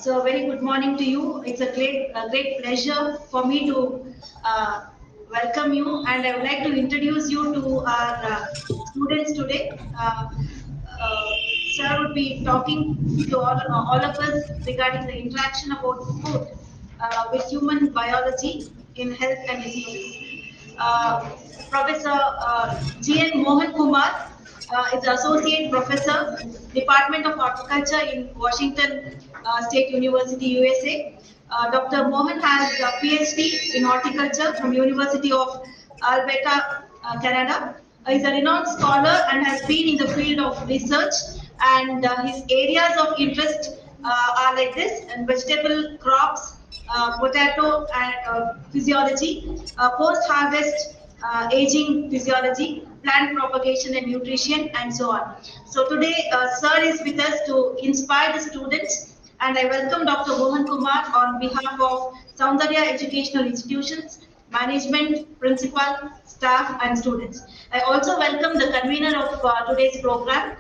So, very good morning to you. It's a great pleasure for me to welcome you, and I would like to introduce you to our students today. Sir would be talking to all of us regarding the interaction about food with human biology in health and diseases. Professor G.N. Mohan Kumar is Associate Professor, Department of Horticulture in Washington State University, USA. Dr. Mohan has a Ph.D. in Horticulture from University of Alberta, Canada. He's a renowned scholar and has been in the field of research, and his areas of interest are like this: and vegetable crops, potato and physiology, post-harvest aging physiology, plant propagation and nutrition, and so on. So today, Sir is with us to inspire the students, and I welcome Dr. Mohan Kumar on behalf of Soundarya Educational Institutions, management, principal, staff, and students. I also welcome the convener of today's program,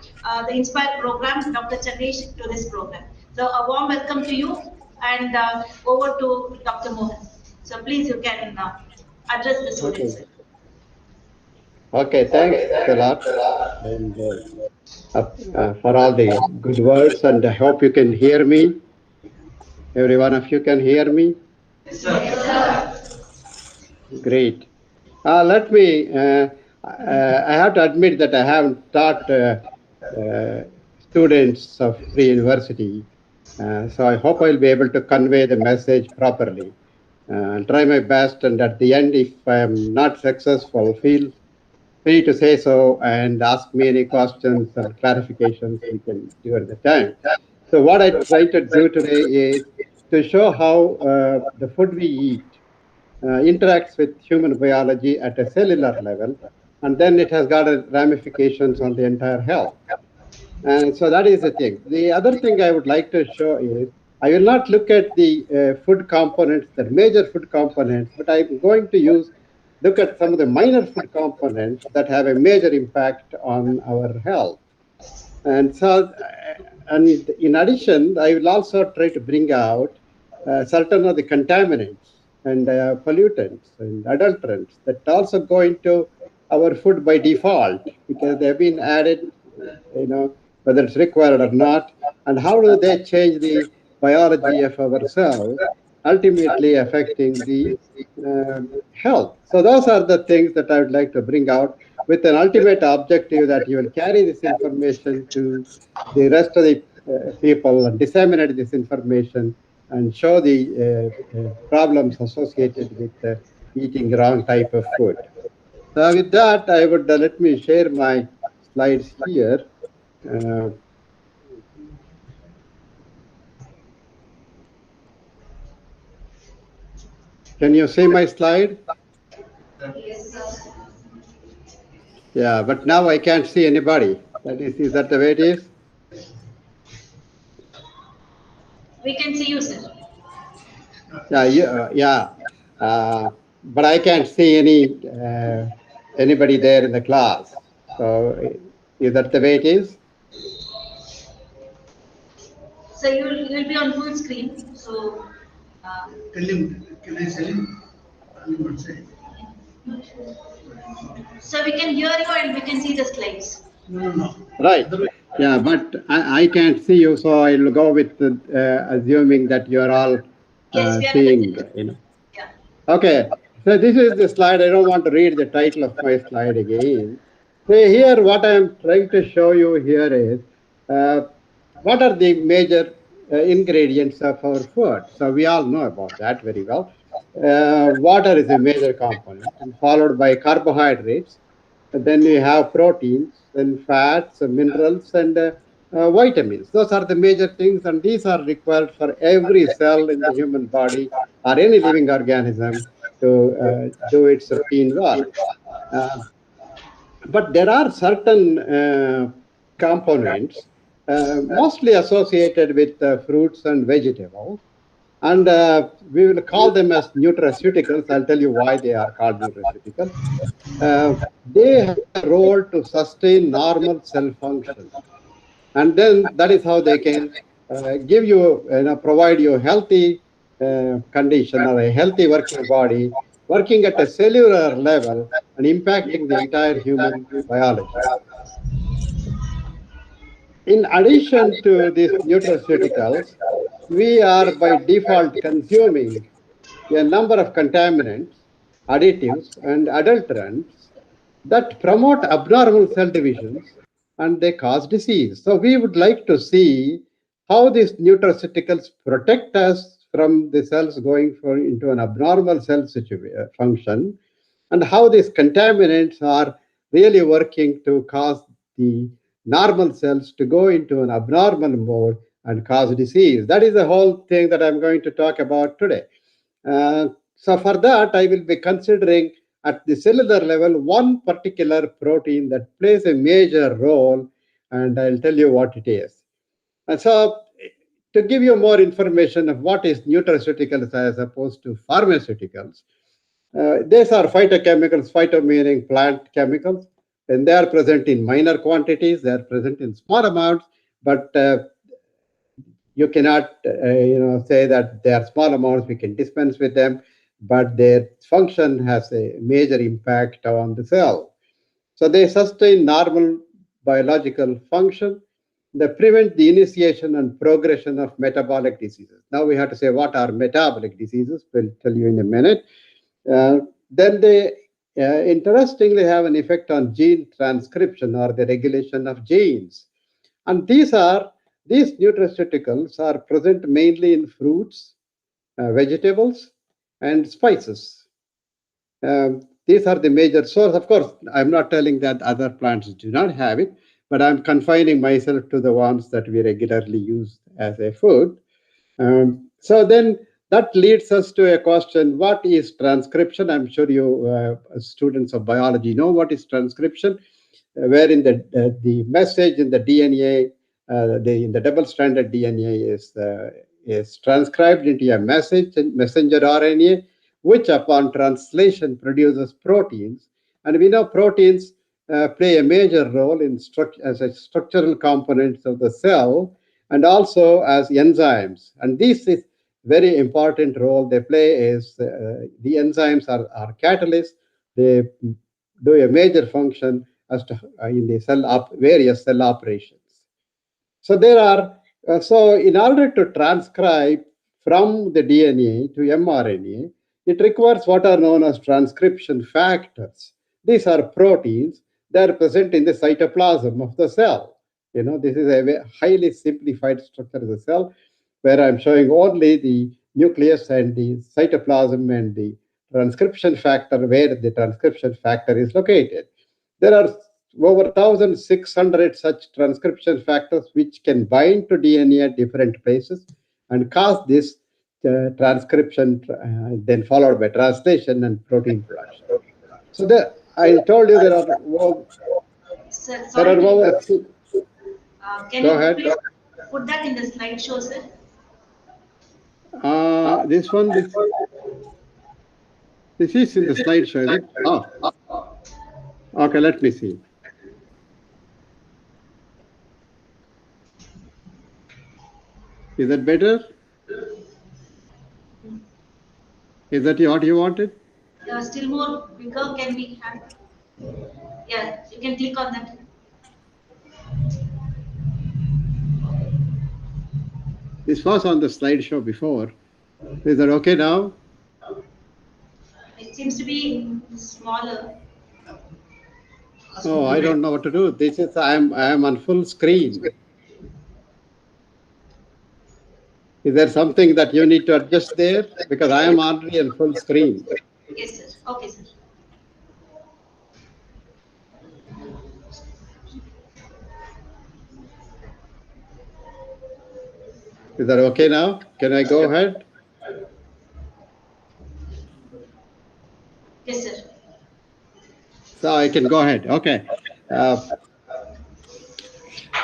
the Inspire program, Dr. Chandesh, to this program. So a warm welcome to you, and over to Dr. Mohan. So please, you can address the students. Okay, thanks a lot and, for all the good words, and I hope you can hear me. Every one of you can hear me? Yes, sir. Great. Let me, I have to admit that I haven't taught students of pre-university, so I hope I'll be able to convey the message properly. I'll try my best, and at the end, if I am not successful, feel free to say so and ask me any questions or clarifications we can do at the time. So what I try to do today is to show how the food we eat interacts with human biology at a cellular level, and then it has got ramifications on the entire health. And so that is the thing. The other thing I would like to show is I will not look at the food components, the major food components, but I'm going to look at some of the minor food components that have a major impact on our health. And so, and in addition, I will also try to bring out certain of the contaminants and pollutants and adulterants that also go into our food by default because they've been added, whether it's required or not, and how do they change the biology of our cells, ultimately affecting the health. So those are the things that I would like to bring out with an ultimate objective that you will carry this information to the rest of the people and disseminate this information and show the problems associated with eating wrong type of food. So with that, I would let me share my slides here. Can you see my slide? Yes, sir. Yeah, but now I can't see anybody. Is that the way it is? We can see you, sir. Yeah. But I can't see anybody there in the class. So is that the way it is? So you'll be on full screen. So Tell him, can I tell him? so we can hear you and we can see the slides. No. Right. Yeah, but I can't see you, so I'll go with assuming that you're all Yes, we are seeing. Yeah. Okay. So this is the slide. I don't want to read the title of my slide again. So here, what I'm trying to show you here is what are the major ingredients of our food. So we all know about that very well. Water is a major component, and followed by carbohydrates. Then you have proteins, then fats, minerals, and vitamins. Those are the major things, and these are required for every cell in the human body or any living organism to do its routine work. But there are certain components mostly associated with fruits and vegetables, And we will call them as nutraceuticals. I'll tell you why they are called nutraceuticals. They have a role to sustain normal cell function. And then that is how they can give you, provide you a healthy condition or a healthy working body, working at a cellular level and impacting the entire human biology. In addition to these nutraceuticals, we are by default consuming a number of contaminants, additives, and adulterants that promote abnormal cell divisions and they cause disease. So we would like to see how these nutraceuticals protect us from the cells going into an abnormal cell function, and how these contaminants are really working to cause the normal cells to go into an abnormal mode and cause disease. That is the whole thing that I'm going to talk about today. So for that, I will be considering at the cellular level one particular protein that plays a major role, and I'll tell you what it is. And so to give you more information of what is nutraceuticals as opposed to pharmaceuticals, these are phytochemicals, phyto meaning plant chemicals, and they are present in minor quantities, they are present in small amounts, but you cannot say that they are small amounts, we can dispense with them, but their function has a major impact on the cell. So they sustain normal biological function. They prevent the initiation and progression of metabolic diseases. Now we have to say what are metabolic diseases. We'll tell you in a minute. Then they interestingly have an effect on gene transcription or the regulation of genes. And these nutraceuticals are present mainly in fruits, vegetables, and spices. These are the major source. Of course, I'm not telling that other plants do not have it, but I'm confining myself to the ones that we regularly use as a food. So then that leads us to a question: what is transcription? I'm sure you students of biology know what is transcription, wherein the message in the DNA, in the double-stranded DNA is transcribed into a messenger RNA, which upon translation produces proteins. And we know proteins play a major role in as a structural components of the cell and also as enzymes. And this is very important role they play is the enzymes are catalysts. They do a major function as to in the various cell operations. So there are so in order to transcribe from the DNA to mRNA, it requires what are known as transcription factors. These are proteins that are present in the cytoplasm of the cell. This is a highly simplified structure of the cell, where I'm showing only the nucleus and the cytoplasm and the transcription factor, where the transcription factor is located. There are over 1,600 such transcription factors which can bind to DNA at different places and cause this transcription, then followed by translation and protein production. So I told you there are Sir, there are over. can Go you ahead. please put that in the slideshow, sir? This one, this is in the slideshow, is it? Oh, okay, let me see. Is that better? Is that what you wanted? Still more bigger can be had. Yeah, you can click on that. This was on the slideshow before. Is that okay now? It seems to be smaller. Oh, I don't know what to do. This is I am on full screen. Is there something that you need to adjust there? Because I am already on full screen. Yes, sir. Okay, sir. Is that okay now? Can I go ahead? Yes, sir. So I can go ahead. Okay.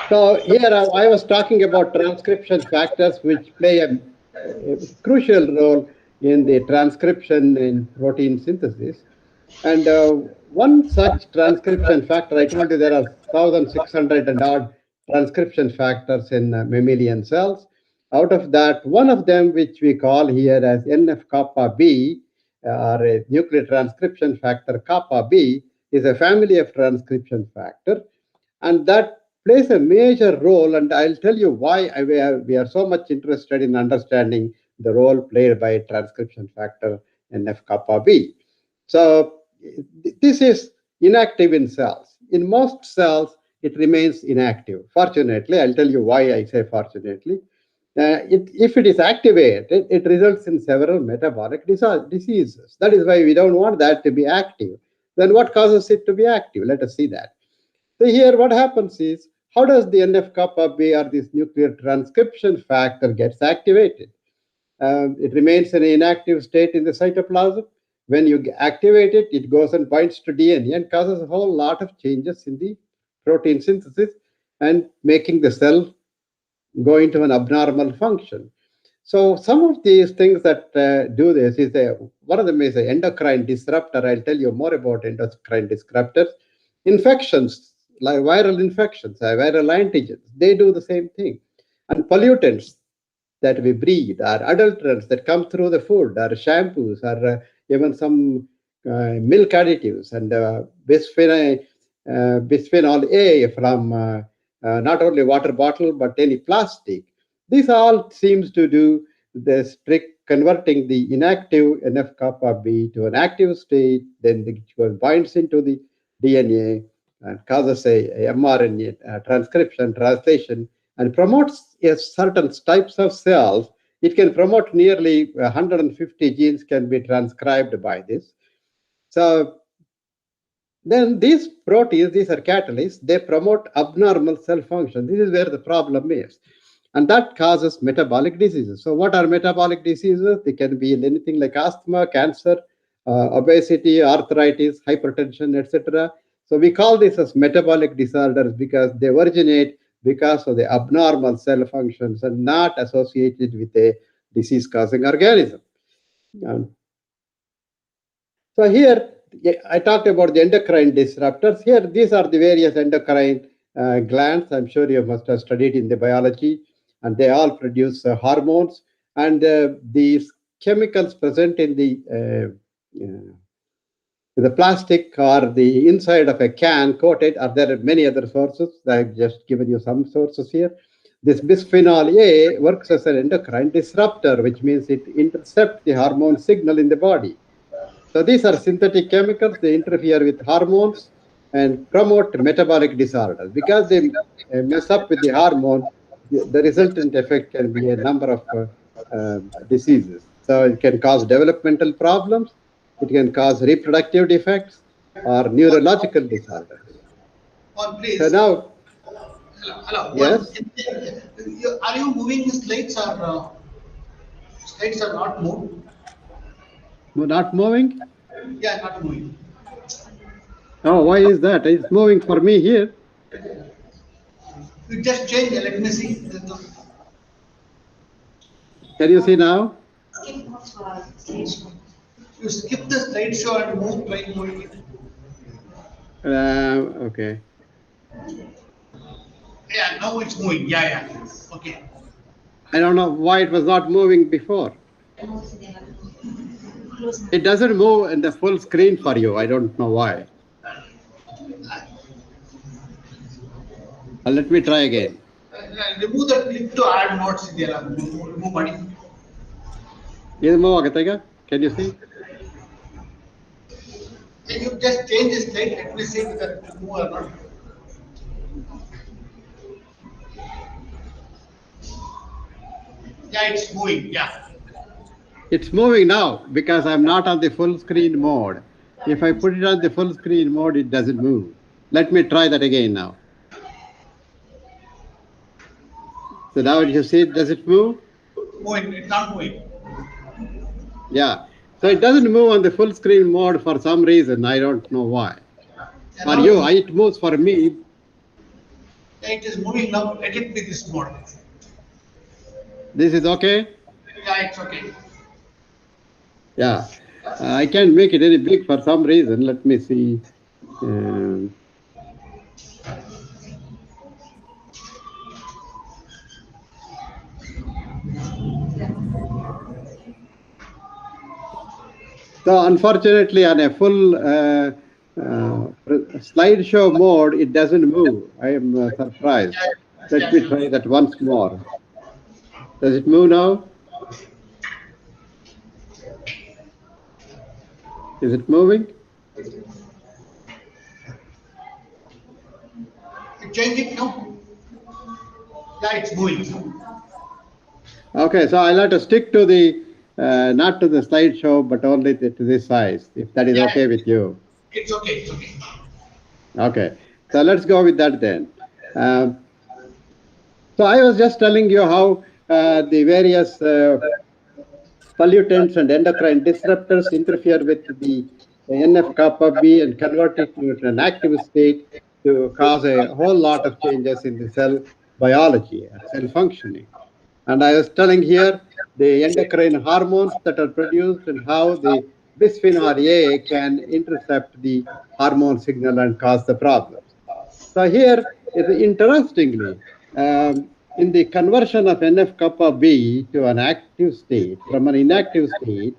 So here I was talking about transcription factors which play a crucial role in the transcription in protein synthesis. And one such transcription factor, I told you there are 1,600 and odd transcription factors in mammalian cells. Out of that, one of them, which we call here as NF-kappa B, or a nuclear transcription factor kappa B, is a family of transcription factor, and that plays a major role. And I'll tell you why we are so much interested in understanding the role played by transcription factor NF-kappa B. So this is inactive in cells. In most cells, it remains inactive. Fortunately, I'll tell you why I say fortunately. If it is activated, it results in several metabolic diseases. That is why we don't want that to be active. Then what causes it to be active? Let us see that. So here what happens is, how does the NF-kappa B, or this nuclear transcription factor, gets activated? It remains in an inactive state in the cytoplasm. When you activate it, it goes and binds to DNA and causes a whole lot of changes in the protein synthesis and making the cell go into an abnormal function. So some of these things that do this is one of them is an endocrine disruptor. I'll tell you more about endocrine disruptors. Infections, like viral infections, viral antigens, they do the same thing. And pollutants that we breathe, or adulterants that come through the food, or shampoos, or even some milk additives, and bisphenol A from not only water bottle but any plastic. This all seems to do the strict converting the inactive NF-kappa B to an active state, then it binds into the DNA and causes a mRNA transcription, translation, and promotes certain types of cells. It can promote nearly 150 genes can be transcribed by this. So then these proteins, these are catalysts, they promote abnormal cell function. This is where the problem is. And that causes metabolic diseases. So what are metabolic diseases? They can be anything like asthma, cancer, obesity, arthritis, hypertension, etc. So we call this as metabolic disorders because they originate because of the abnormal cell functions and not associated with a disease-causing organism. So here, I talked about the endocrine disruptors. Here, these are the various endocrine glands. I'm sure you must have studied in the biology, and they all produce hormones. And these chemicals present in the plastic or the inside of a can coated, or there are many other sources. I've just given you some sources here. This bisphenol A works as an endocrine disruptor, which means it intercepts the hormone signal in the body. So these are synthetic chemicals. They interfere with hormones and promote metabolic disorders. Because they mess up with the hormone, the resultant effect can be a number of diseases. So it can cause developmental problems, it can cause reproductive defects, or neurological disorders. Please. So now, hello. Yes. Are you moving the slides, or slides are not moved? Not moving? Yeah, not moving. Oh, why is that? It's moving for me here. You just change. Let me see. Can you see now? You skip the slideshow and move, try moving it. Okay. Yeah, now it's moving. Yeah. Okay. I don't know why it was not moving before. It doesn't move in the full screen for you. I don't know why. Let me try again. Remove the click to add notes. Remove money. Can you see? You just change the slide. Let me see whether it will move or not. Yeah, it's moving. Yeah. It's moving now because I'm not on the full screen mode. If I put it on the full screen mode, it doesn't move. Let me try that again now. So now you see, does it move? Moving. It's not moving. Yeah. So it doesn't move on the full screen mode for some reason. I don't know why. For you, it moves for me. Yeah, it is moving now. Let it be this mode. This is okay? Yeah, Yeah, it's okay. Yeah, I can't make it any big for some reason. Let me see. Um, so unfortunately, on a full slideshow mode, it doesn't move. I am surprised. Let me try that once more. Does it move now? Is it moving? Change it now. Yeah, it's moving. Okay, so I'll have to stick to the not to the slideshow, but only to this size, if that is Yeah, okay with you. it's okay. It's okay. Okay, so let's go with that then. So I was just telling you how the various pollutants and endocrine disruptors interfere with the NF-kappa B and convert it to an active state to cause a whole lot of changes in the cell biology and cell functioning. And I was telling here the endocrine hormones that are produced and how the bisphenol A can intercept the hormone signal and cause the problems. So here, interestingly, in the conversion of NF-kappa B to an active state from an inactive state,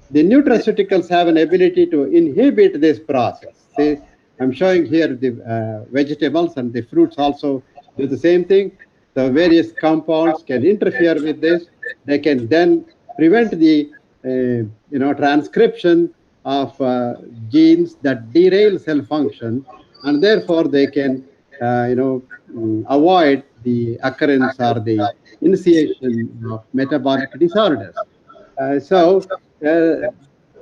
the nutraceuticals have an ability to inhibit this process. See, I'm showing here the vegetables and the fruits also do the same thing. The various compounds can interfere with this. They can then prevent the transcription of genes that derail cell function, and therefore they can avoid the occurrence or the initiation of metabolic disorders. So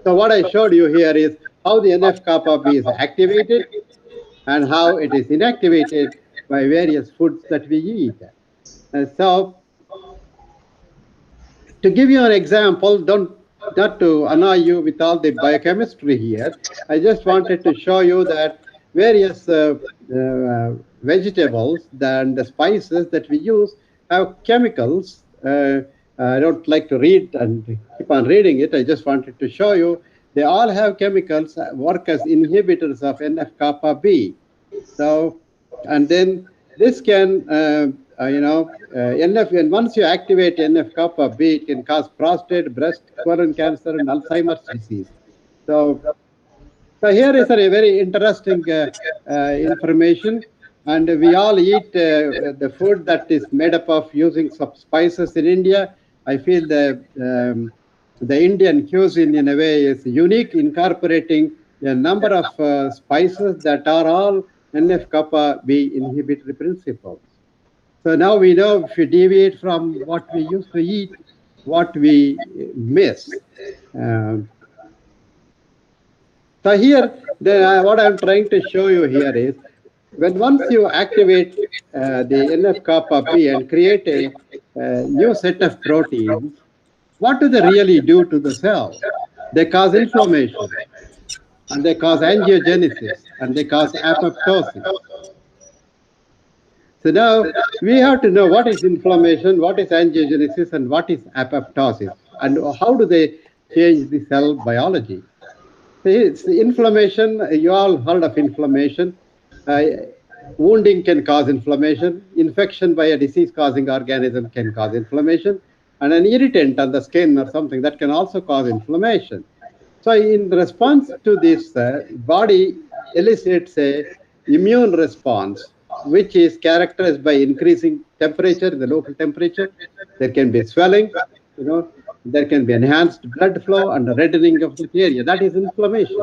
what I showed you here is how the NF-kappa B is activated and how it is inactivated by various foods that we eat. So to give you an example, not to annoy you with all the biochemistry here, I just wanted to show you that various vegetables and the spices that we use have chemicals. I don't like to read and keep on reading it. I just wanted to show you they all have chemicals that work as inhibitors of NF-kappa B. So, and then this can, NF, and once you activate NF-kappa B, it can cause prostate, breast, colon cancer, and Alzheimer's disease. So here is a very interesting information, and we all eat the food that is made up of using some spices in India. I feel the Indian cuisine in a way is unique, incorporating a number of spices that are all NF-kappa B inhibitory principles. So now we know if we deviate from what we used to eat, what we miss. So here, what I'm trying to show you here is, when once you activate the NF-kappa B and create a new set of proteins, what do they really do to the cell? They cause inflammation, and they cause angiogenesis, and they cause apoptosis. So now we have to know what is inflammation, what is angiogenesis, and what is apoptosis, and how do they change the cell biology. It's inflammation. You all heard of inflammation. Wounding can cause inflammation. Infection by a disease-causing organism can cause inflammation. And an irritant on the skin or something that can also cause inflammation. So in response to this, body elicits a immune response, which is characterized by increasing temperature, the local temperature. There can be swelling, there can be enhanced blood flow and reddening of the area. That is inflammation.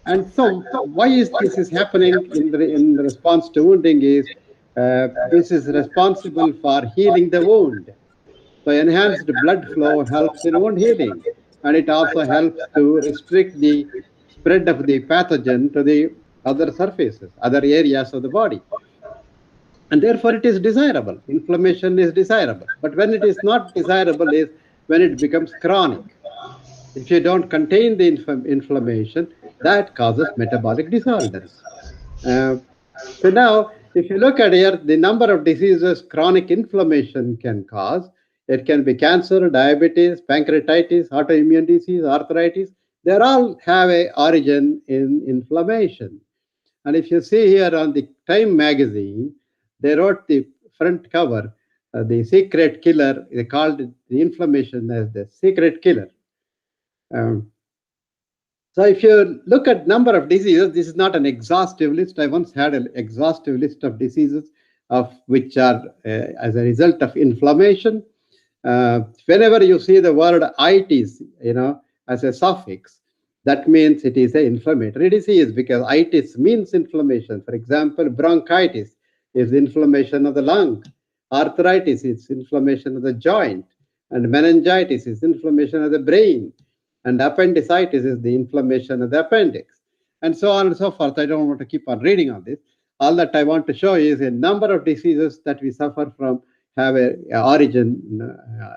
And so why is this happening in response to wounding is this is responsible for healing the wound. So enhanced blood flow helps in wound healing, and it also helps to restrict the spread of the pathogen to the other surfaces, other areas of the body. And therefore it is desirable. Inflammation is desirable. But when it is not desirable is when it becomes chronic. If you don't contain the inflammation, that causes metabolic disorders. So now, if you look at here, the number of diseases chronic inflammation can cause It can be cancer, diabetes, pancreatitis, autoimmune disease, arthritis. They all have a origin in inflammation. And if you see here on the Time magazine, they wrote the front cover, the secret killer. They called it the inflammation as the secret killer. Um, so if you look at number of diseases, this is not an exhaustive list. I once had an exhaustive list of diseases of which are as a result of inflammation. Whenever you see the word itis, as a suffix, that means it is an inflammatory disease because itis means inflammation. For example, bronchitis is inflammation of the lung. Arthritis is inflammation of the joint. And meningitis is inflammation of the brain. And appendicitis is the inflammation of the appendix. And so on and so forth. I don't want to keep on reading on this. All that I want to show you is a number of diseases that we suffer from have a origin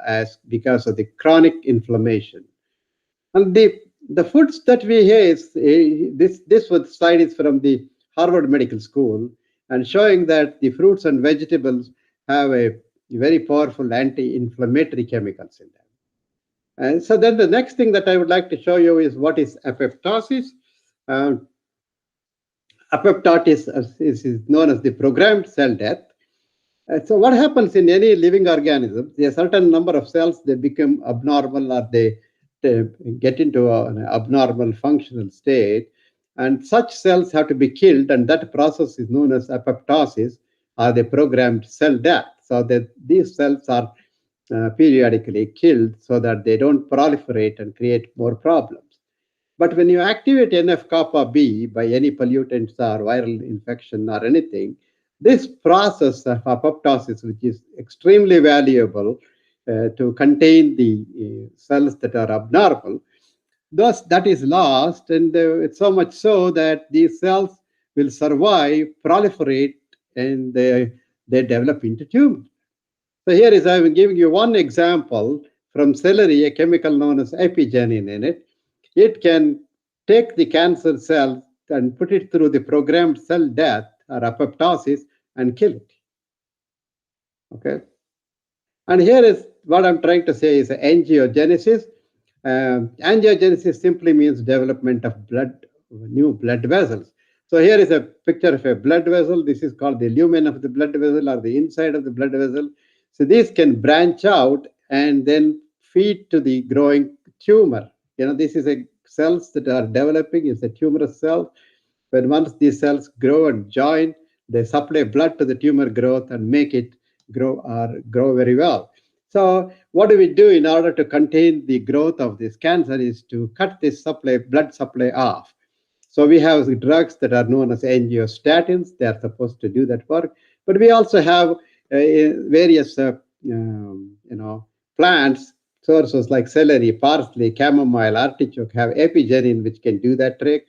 as because of the chronic inflammation. And the foods that we eat is this slide is from the Harvard Medical School and showing that the fruits and vegetables have a very powerful anti-inflammatory chemicals in them. And so then the next thing that I would like to show you is what is apoptosis. Apoptosis is known as the programmed cell death. So what happens in any living organism, a certain number of cells, they become abnormal or they get into an abnormal functional state. And such cells have to be killed. And that process is known as apoptosis or the programmed cell death. So that these cells are periodically killed so that they don't proliferate and create more problems. But when you activate NF-kappa B by any pollutants or viral infection or anything, this process of apoptosis, which is extremely valuable to contain the cells that are abnormal, thus that is lost, and it's so much so that these cells will survive, proliferate, and they develop into tumors. So here is I'm giving you one example from celery, a chemical known as epigenin in it. It can take the cancer cell and put it through the programmed cell death or apoptosis and kill it. Okay. And here is what I'm trying to say is angiogenesis. Angiogenesis simply means development of new blood vessels. So here is a picture of a blood vessel. This is called the lumen of the blood vessel or the inside of the blood vessel. So these can branch out and then feed to the growing tumor. This is a cells that are developing is a tumorous cell. When once these cells grow and join, they supply blood to the tumor growth and make it grow very well. So what do we do in order to contain the growth of this cancer is to cut this blood supply off. So we have drugs that are known as angiostatins. They are supposed to do that work. But we also have various plants sources like celery, parsley, chamomile, artichoke have epigenin, which can do that trick.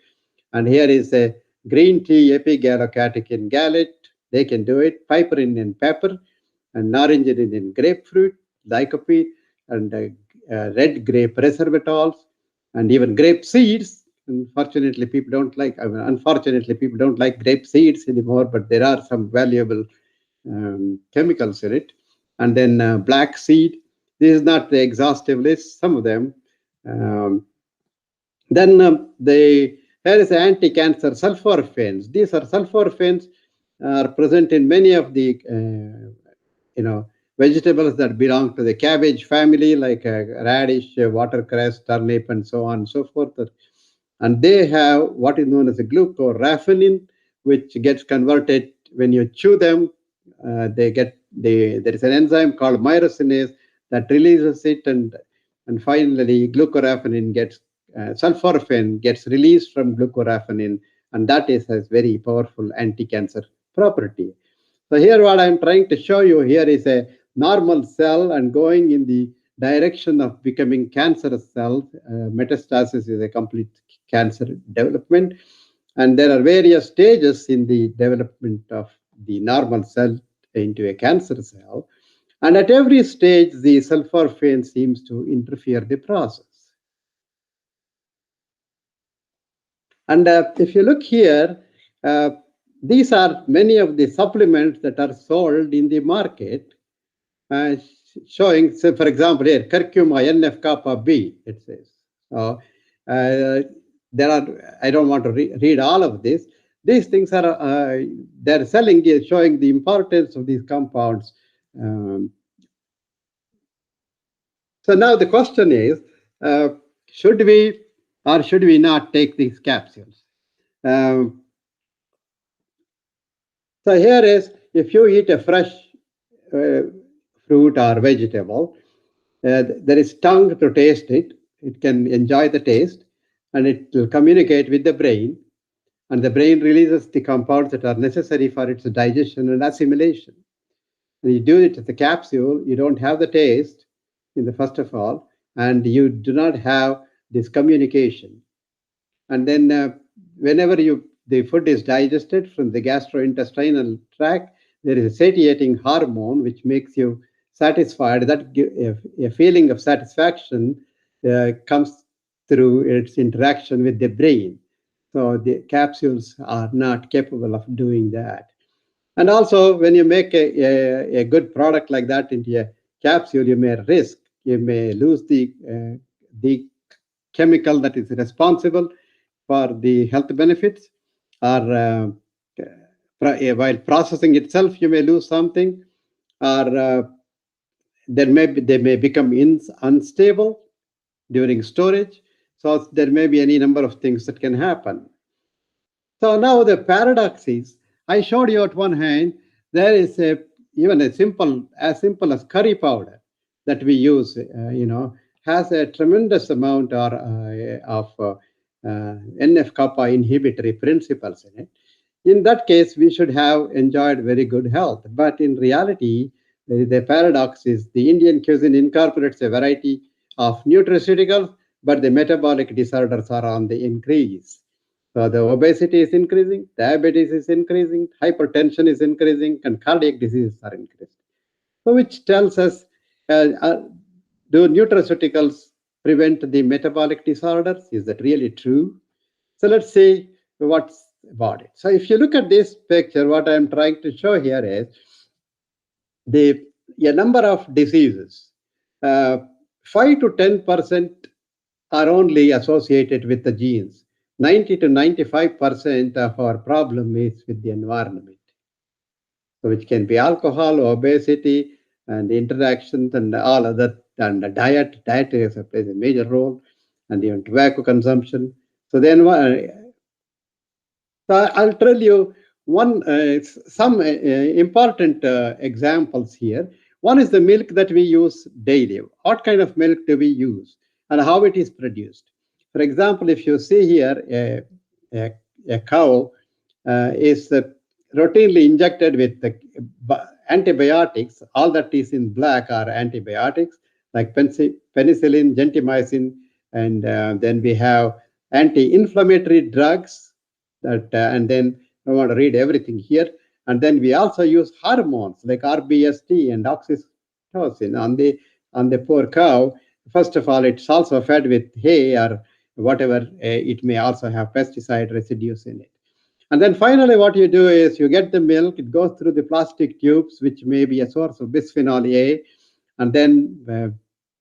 And here is a green tea, epigallocatechin gallate. They can do it. Piperine in pepper, and naringenin in grapefruit, lycopene, and red grape resveratrols, and even grape seeds. Unfortunately, people don't like grape seeds anymore, but there are some valuable chemicals in it. And then black seed. This is not the exhaustive list, some of them. Here is anti-cancer sulforaphanes. These are sulforaphanes are present in many of the vegetables that belong to the cabbage family, like radish, watercress, turnip, and so on and so forth. And they have what is known as a glucoraphanin, which gets converted when you chew them. There is an enzyme called myrosinase that releases it, and finally glucoraphanin sulforaphane gets released from glucoraphanin, and that has very powerful anti-cancer property. So here what I'm trying to show you here is a normal cell and going in the direction of becoming cancerous cells. Metastasis is a complete cancer development. And there are various stages in the development of the normal cell into a cancer cell. And at every stage, the sulforaphane seems to interfere the process. And if you look here, these are many of the supplements that are sold in the market. showing, so for example, here, curcuma NF-kappa B, it says. So, there are, I don't want to read all of this. These things are, they're selling, showing the importance of these compounds. So now the question is, should we or should we not take these capsules? So here is, if you eat a fresh fruit or vegetable, there is tongue to taste it. It can enjoy the taste, and it will communicate with the brain, and the brain releases the compounds that are necessary for its digestion and assimilation. When you do it with the capsule, you don't have the taste in the first of all, and you do not have this communication. And then whenever the food is digested from the gastrointestinal tract, there is a satiating hormone which makes you satisfied. That a feeling of satisfaction comes through its interaction with the brain. So the capsules are not capable of doing that. And also, when you make a good product like that into a capsule, you may lose the chemical that is responsible for the health benefits, or while processing itself, you may lose something, or they may become unstable during storage. So there may be any number of things that can happen. So now the paradox is, I showed you at one hand, there is even as simple as curry powder that we use, has a tremendous amount of NF-kappa inhibitory principles in it. In that case, we should have enjoyed very good health. But in reality, the paradox is the Indian cuisine incorporates a variety of nutraceuticals, but the metabolic disorders are on the increase. So the obesity is increasing, diabetes is increasing, hypertension is increasing, and cardiac diseases are increasing. So which tells us, do nutraceuticals prevent the metabolic disorders? Is that really true? So let's see what's about it. So if you look at this picture, what I'm trying to show here is a number of diseases. 5 to 10% are only associated with the genes. 90 to 95% of our problem is with the environment. So which can be alcohol, obesity, and interactions, and all other, and the diet. Diet plays a major role, and even tobacco consumption. So then, so I'll tell you some important examples here. One is the milk that we use daily. What kind of milk do we use, and how it is produced? For example, if you see here, a cow is routinely injected with the antibiotics. All that is in black are antibiotics, like penicillin, gentamicin, and then we have anti-inflammatory drugs. And then I want to read everything here. And then we also use hormones like RBST and oxytocin on the poor cow. First of all, it's also fed with hay or whatever. It may also have pesticide residues in it. And then finally, what you do is you get the milk. It goes through the plastic tubes, which may be a source of bisphenol A, and then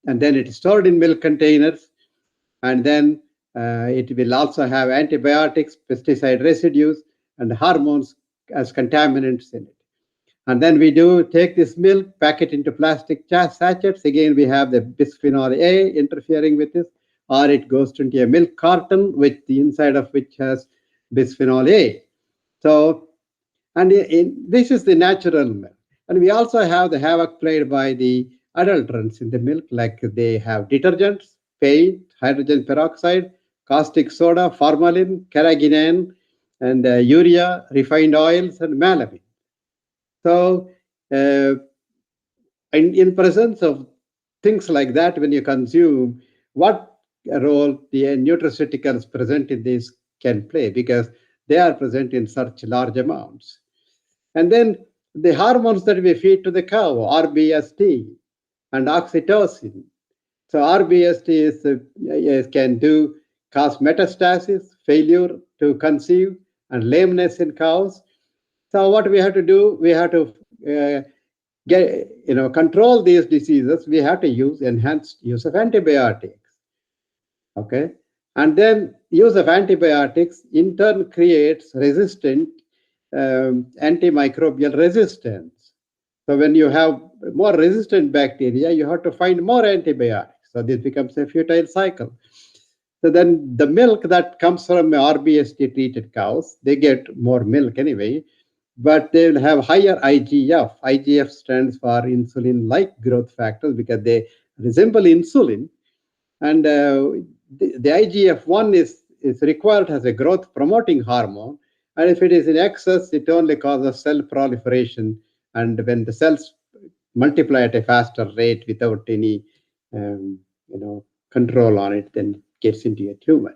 it is stored in milk containers, and then it will also have antibiotics, pesticide residues, and hormones as contaminants in it. And then we take this milk, pack it into plastic sachets. Again, we have the bisphenol A interfering with this, or it goes into a milk carton, with the inside of which has bisphenol A. So, and this is the natural milk. And we also have the havoc played by the adulterants in the milk, like they have detergents, paint, hydrogen peroxide, caustic soda, formalin, carrageenan, and urea, refined oils, and melamine. So, in presence of things like that, when you consume, what role the nutraceuticals present in this can play, because they are present in such large amounts. And then the hormones that we feed to the cow, RBST and oxytocin. So RBST can cause metastasis, failure to conceive, and lameness in cows. So what we have to do, we have to control these diseases, we have to use enhanced use of antibiotics. Okay, and then use of antibiotics in turn creates resistant antimicrobial resistance. So when you have more resistant bacteria, you have to find more antibiotics. So this becomes a futile cycle. So then the milk that comes from RBST treated cows, they get more milk anyway, but they will have higher IGF. IGF stands for insulin-like growth factors because they resemble insulin. And the IGF-1 is required as a growth promoting hormone. And if it is in excess, it only causes cell proliferation. And when the cells multiply at a faster rate without any control on it, then it gets into a tumor.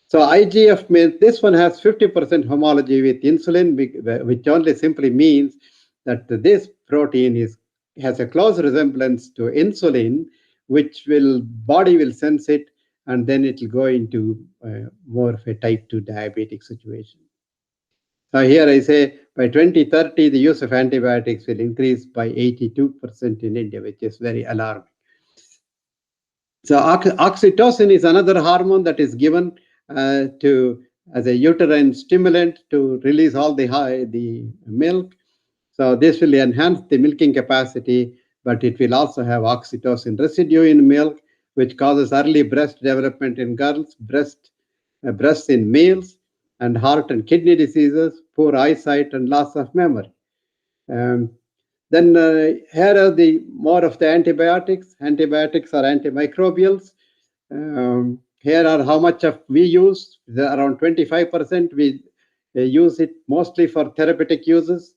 So IGF means this one has 50% homology with insulin, which only simply means that this protein has a close resemblance to insulin, which body will sense it, and then it will go into more of a type 2 diabetic situation. So here I say by 2030, the use of antibiotics will increase by 82% in India, which is very alarming. So oxytocin is another hormone that is given as a uterine stimulant to release all the milk. So this will enhance the milking capacity, but it will also have oxytocin residue in milk, which causes early breast development in girls, breasts in males, and heart and kidney diseases, poor eyesight, and loss of memory. Then here are the more of the antibiotics. Antibiotics are antimicrobials. Here are how much of we use. Around 25% we use it mostly for therapeutic uses.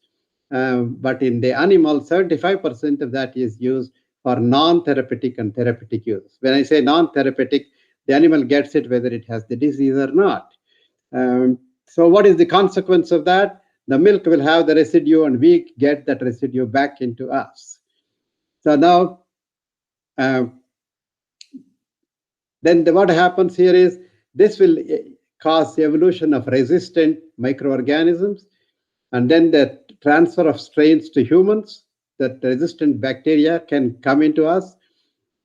But in the animal, 75% of that is used for non-therapeutic and therapeutic uses. When I say non-therapeutic, the animal gets it whether it has the disease or not. So what is the consequence of that? The milk will have the residue and we get that residue back into us. So now, then what happens here is this will cause the evolution of resistant microorganisms, and then the transfer of strains to humans, that resistant bacteria can come into us,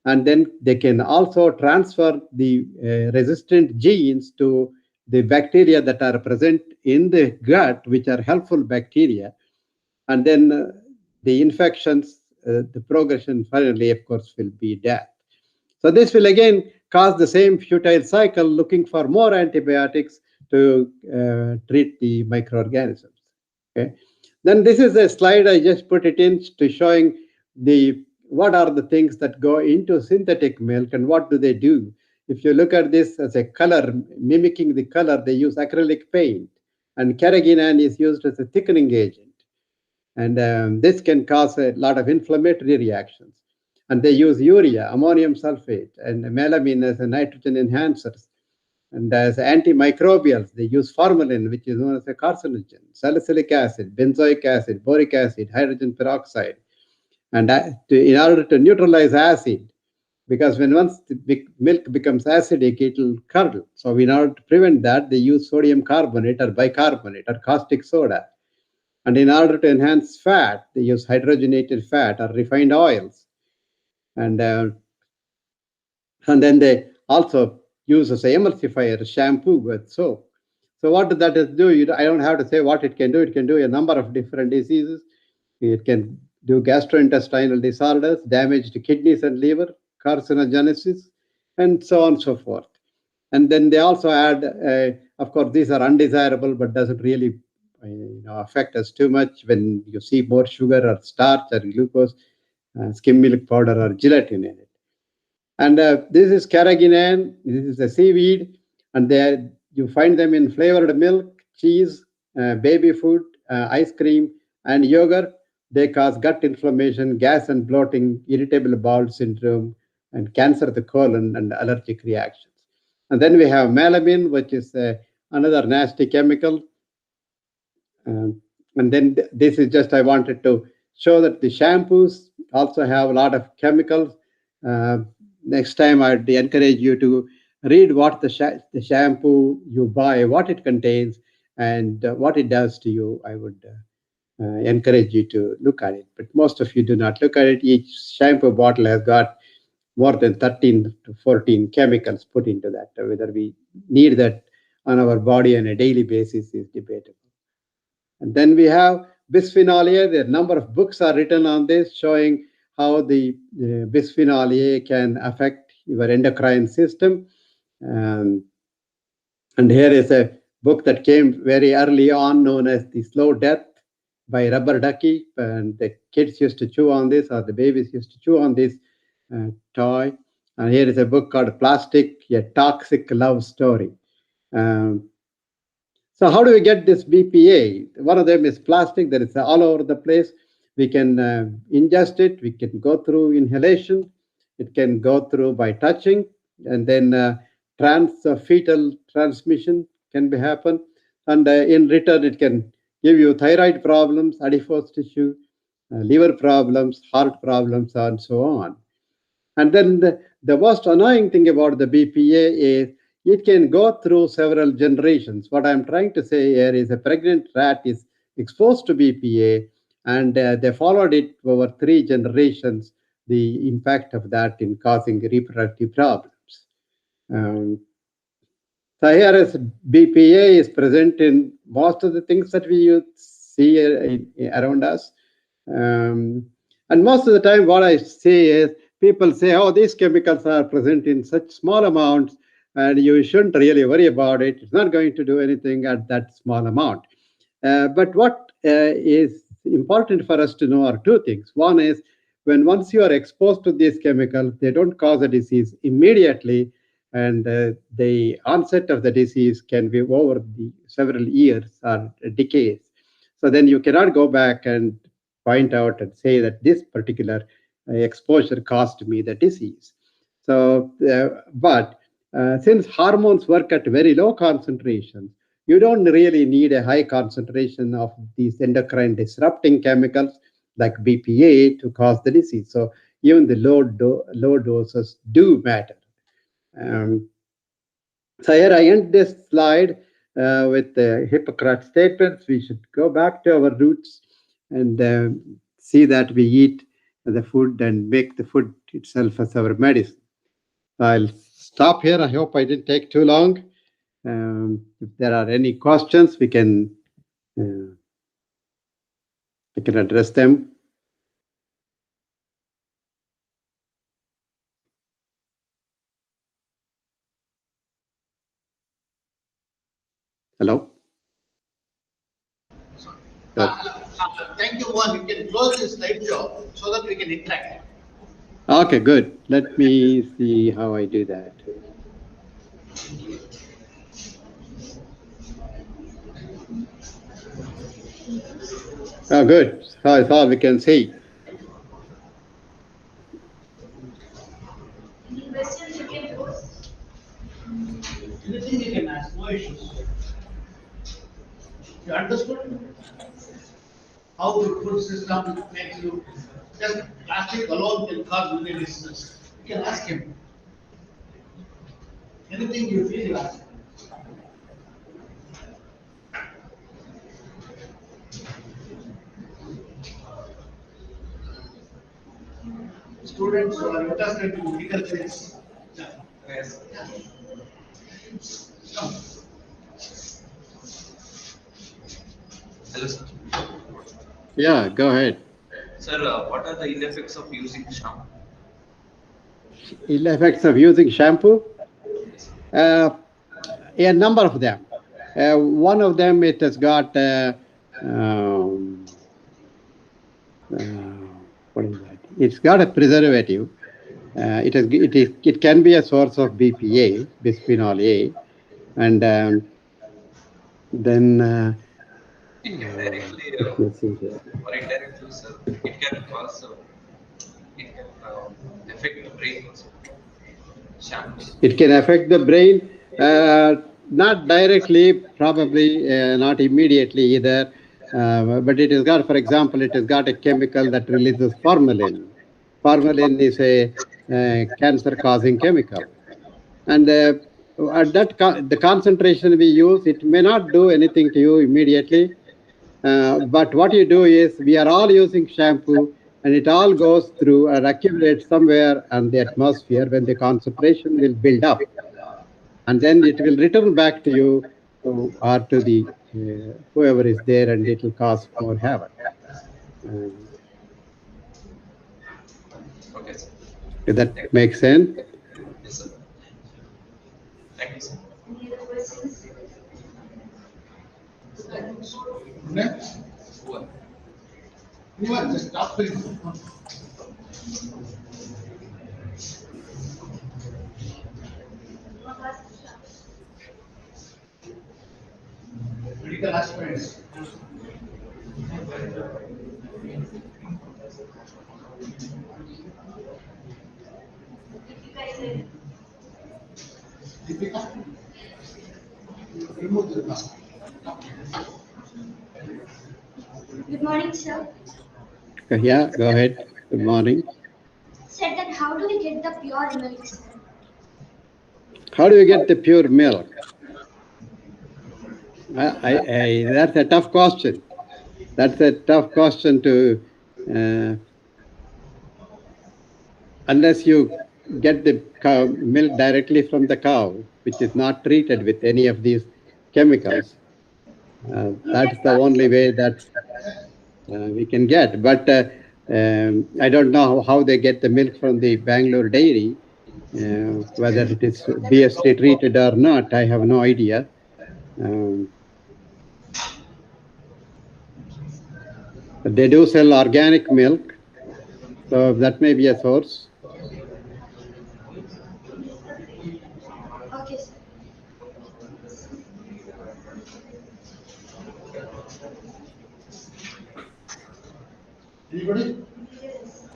and then they can also transfer the resistant genes to the bacteria that are present in the gut, which are helpful bacteria. And then the infections, the progression finally, of course, will be death. So this will again cause the same futile cycle, looking for more antibiotics to treat the microorganisms. Okay. Then this is a slide I just put it in to showing what are the things that go into synthetic milk and what do they do. If you look at this as a color, mimicking the color, they use acrylic paint, and Carrageenan is used as a thickening agent. And this can cause a lot of inflammatory reactions. And they use urea, ammonium sulfate, and melamine as a nitrogen enhancers. And as antimicrobials, they use formalin, which is known as a carcinogen, salicylic acid, benzoic acid, boric acid, hydrogen peroxide. And in order to neutralize acid, because once the milk becomes acidic, it will curdle. So in order to prevent that, they use sodium carbonate or bicarbonate or caustic soda. And in order to enhance fat, they use hydrogenated fat or refined oils. And then they also use as an emulsifier shampoo with soap. So what does that do? I don't have to say what it can do. It can do a number of different diseases. It can do gastrointestinal disorders, damage to kidneys and liver, carcinogenesis, and so on and so forth. And then they also add, of course, these are undesirable, but doesn't really affect us too much when you see more sugar or starch or glucose, skim milk powder or gelatin in it. And this is Carrageenan. This is a seaweed, and you find them in flavored milk, cheese, baby food, ice cream, and yogurt. They cause gut inflammation, gas and bloating, irritable bowel syndrome, and cancer of the colon and allergic reactions. And then we have melamine, which is another nasty chemical. And then this is just, I wanted to show that the shampoos also have a lot of chemicals. Next time, I'd encourage you to read what the shampoo you buy, what it contains, and what it does to you. I would encourage you to look at it. But most of you do not look at it. Each shampoo bottle has got more than 13 to 14 chemicals put into that. Whether we need that on our body on a daily basis is debatable. And then we have bisphenol A. There are a number of books are written on this showing how the bisphenol A can affect your endocrine system. And here is a book that came very early on known as The Slow Death by Rubber Ducky. And the kids used to chew on this, or the babies used to chew on this toy. And here is a book called Plastic, A Toxic Love Story. So how do we get this BPA? One of them is plastic that is all over the place. We can ingest it. We can go through inhalation. It can go through by touching. And then fetal transmission can be happen. And in return, it can give you thyroid problems, adipose tissue, liver problems, heart problems, and so on. And then the most annoying thing about the BPA is it can go through several generations. What I'm trying to say here is a pregnant rat is exposed to BPA, and they followed it over 3 generations, the impact of that in causing reproductive problems. So here is BPA is present in most of the things that we see around us. And most of the time what I say is, people say, oh, these chemicals are present in such small amounts, and you shouldn't really worry about it. It's not going to do anything at that small amount. But what is important for us to know are 2 things. One is, once you are exposed to these chemicals, they don't cause a disease immediately, and the onset of the disease can be over the several years or decades. So then you cannot go back and point out and say that this particular exposure caused me the disease. So, but since hormones work at very low concentrations, you don't really need a high concentration of these endocrine disrupting chemicals like BPA to cause the disease. So even the low doses do matter. So here I end this slide with the Hippocrates statements. We should go back to our roots and see that we eat the food and make the food itself as our medicine. I'll stop here. I hope I didn't take too long. If there are any questions, we can address them. Hello? Thank you, Mohan. You can close this slideshow so that we can interact. Okay, good. Let me see how I do that. Oh, good. So I thought we can see. Any questions you can post? Anything you can ask, no issues. You understood how the food system makes you? Just plastic alone can cause many diseases. You can ask him. Anything you feel, you ask him. Students who are interested in medical things. Yes. Come. Hello, sir. Yeah, go ahead. Sir, what are the ill effects of using shampoo? Ill effects of using shampoo? A number of them. One of them, it has got what is that? It's got a preservative. It can be a source of BPA, bisphenol A, and then It can directly or indirectly, sir. It can cause. It can affect the brain also. Shampoos. it can affect the brain, not directly, probably not immediately either. But it has got, for example, it has got a chemical that releases formalin. Formalin is a cancer-causing chemical, and at that the concentration we use, it may not do anything to you immediately, But what you do is, we are all using shampoo, and it all goes through and accumulates somewhere in the atmosphere when the concentration will build up. And then it will return back to you or to the whoever is there, and it will cause more havoc. Okay, sir. Does that make sense? Yes, sir. Thank you, sir. Any other questions? Next, One. you are just stop it. Medical aspirants. Deepika, remove the mask. Good morning, sir. Yeah, go ahead. Good morning. Said that how do we get the pure milk, sir? How do you get the pure milk? That's a tough question. That's a tough question to, unless you get the milk directly from the cow, which is not treated with any of these chemicals. That's the only way that we can get. But I don't know how they get the milk from the Bangalore dairy, whether it is BST treated or not. I have no idea. But they do sell organic milk, so that may be a source. Okay, sir. Anybody? Yes.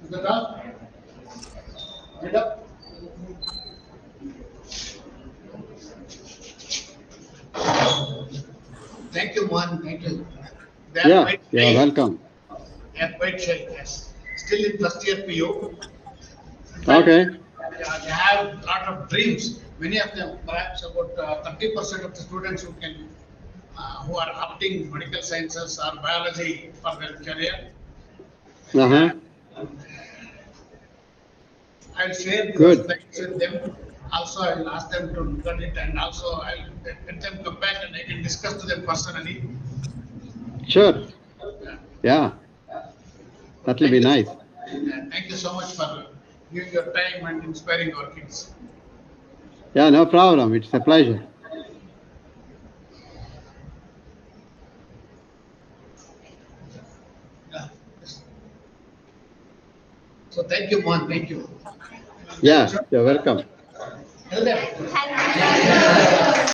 Is that all? Hand up. Thank you, Mohan. Thank you. They are Yeah, quite you're shy. welcome. They are quite shy, yes. Still in first year PU. In fact, Okay. They have a lot of dreams. Many of them, perhaps about 30% of the students who are opting medical sciences or biology for their career. Uh-huh. I'll share those Good. slides with them. Also, I'll ask them to look at it, and also I'll let them come back and I can discuss to them personally. Sure. Yeah, that'll be nice. Thank you so much for giving your time and inspiring our kids. Yeah, no problem. It's a pleasure. Yeah. So thank you, Mohan. Thank you. Yeah, you're welcome. Tell them. Thank you.